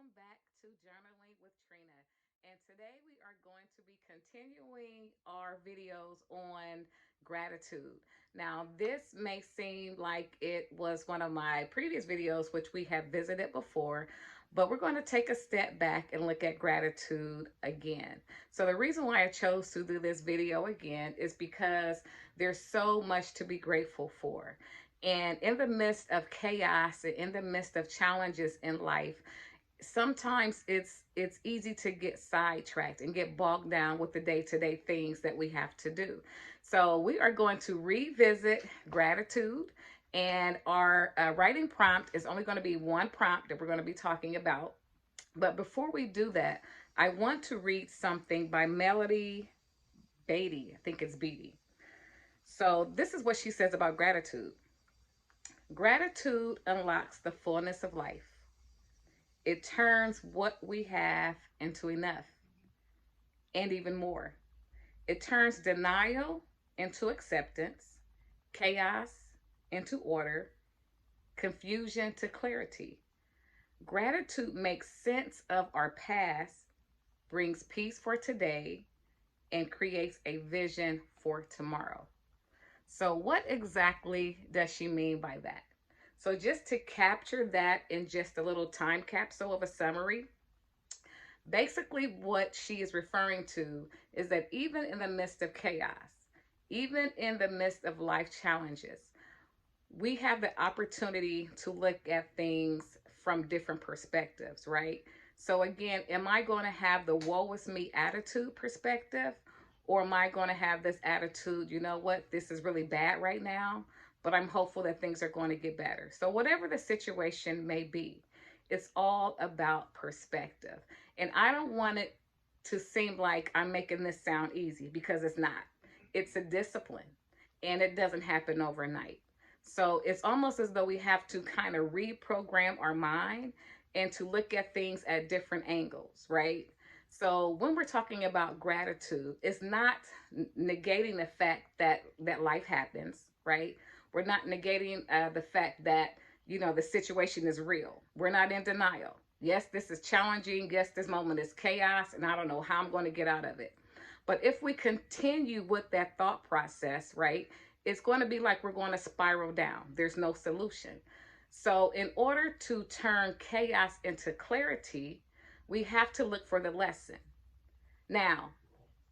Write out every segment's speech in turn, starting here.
welcome back to Journaling with Trina. And today we are going to be continuing our videos on gratitude. Now, this may seem like it was one of my previous videos, which we have visited before, but we're going to take a step back and look at gratitude again. So, the reason why I chose to do this video again is because there's so much to be grateful for. And in the midst of chaos and in the midst of challenges in life, sometimes it's easy to get sidetracked and get bogged down with the day-to-day things that we have to do. So we are going to revisit gratitude, and our writing prompt is only going to be one prompt that we're going to be talking about. But before we do that, I want to read something by Melody Beatty. I think it's Beatty. So this is what she says about gratitude. Gratitude unlocks the fullness of life. It turns what we have into enough and even more. It turns denial into acceptance, chaos into order, confusion to clarity. Gratitude makes sense of our past, brings peace for today, and creates a vision for tomorrow. So, what exactly does she mean by that? So, just to capture that in just a little time capsule of a summary, basically what she is referring to is that even in the midst of chaos, even in the midst of life challenges, we have the opportunity to look at things from different perspectives, right? So again, am I going to have the woe is me attitude perspective? Or am I going to have this attitude, you know what, this is really bad right now, but I'm hopeful that things are going to get better. So whatever the situation may be, it's all about perspective. And I don't want it to seem like I'm making this sound easy, because it's not. It's a discipline, and it doesn't happen overnight. So it's almost as though we have to kind of reprogram our mind and to look at things at different angles, right? So when we're talking about gratitude, it's not negating the fact that life happens, right? We're not negating the fact that the situation is real. We're not in denial. Yes, this is challenging. Yes, this moment is chaos, and I don't know how I'm going to get out of it. But if we continue with that thought process, right, it's going to be like we're going to spiral down. There's no solution. So, in order to turn chaos into clarity, we have to look for the lesson. Now,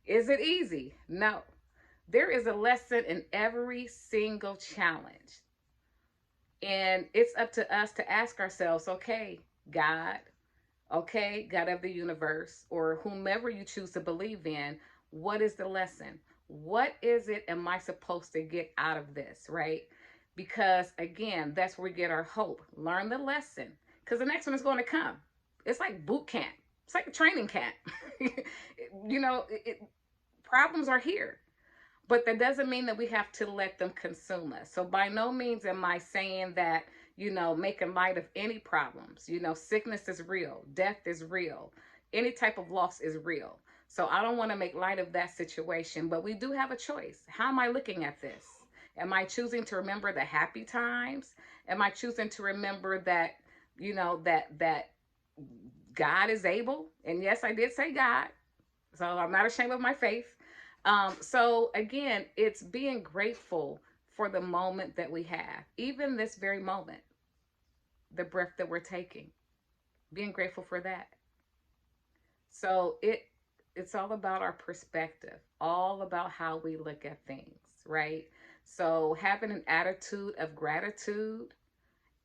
is it easy? No. There is a lesson in every single challenge. And it's up to us to ask ourselves, okay, God, okay, God of the universe, or whomever you choose to believe in, what is the lesson? What is it am I supposed to get out of this, right? Because again, that's where we get our hope. Learn the lesson, because the next one is going to come. It's like boot camp. It's like a training camp. Problems are here. But that doesn't mean that we have to let them consume us. So by no means am I saying that, making light of any problems. Sickness is real, death is real, any type of loss is real. So I don't want to make light of that situation, but we do have a choice. How am I looking at this? Am I choosing to remember the happy times? Am I choosing to remember that, that God is able? And yes, I did say God. So I'm not ashamed of my faith. So again, it's being grateful for the moment that we have, even this very moment, the breath that we're taking, being grateful for that. So it's all about our perspective, all about how we look at things, right? So having an attitude of gratitude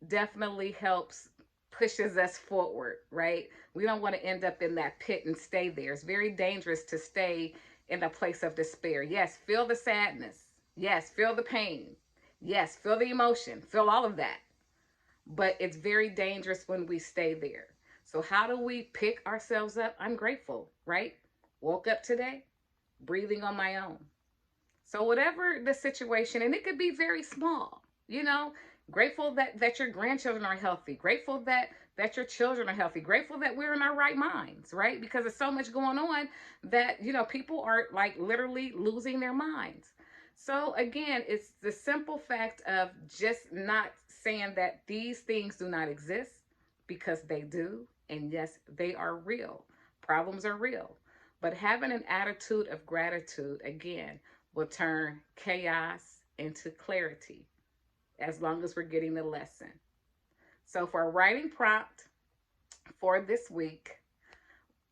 definitely helps, pushes us forward, right? We don't want to end up in that pit and stay there. It's very dangerous to stay in a place of despair. Yes, feel the sadness. Yes, feel the pain. Yes, feel the emotion. Feel all of that. But it's very dangerous when we stay there. So how do we pick ourselves up? I'm grateful, right? Woke up today, breathing on my own. So whatever the situation, and it could be very small, grateful that your grandchildren are healthy, grateful that your children are healthy, grateful that we're in our right minds, right? Because there's so much going on that, people are like literally losing their minds. So again, it's the simple fact of just not saying that these things do not exist, because they do. And yes, they are real. Problems are real. But having an attitude of gratitude, again, will turn chaos into clarity as long as we're getting the lesson. So, for a writing prompt for this week,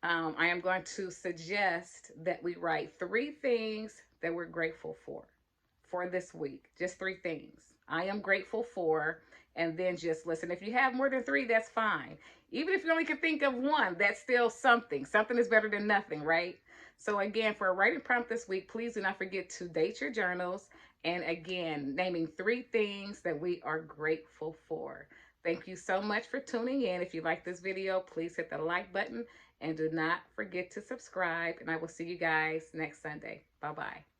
I am going to suggest that we write 3 things that we're grateful for this week. Just 3 things. I am grateful for, and then just listen. If you have more than 3, that's fine. Even if you only can think of 1, that's still something. Something is better than nothing, right? So again, for a writing prompt this week, please do not forget to date your journals. And again, naming 3 things that we are grateful for. Thank you so much for tuning in. If you like this video, please hit the like button and do not forget to subscribe. And I will see you guys next Sunday. Bye-bye.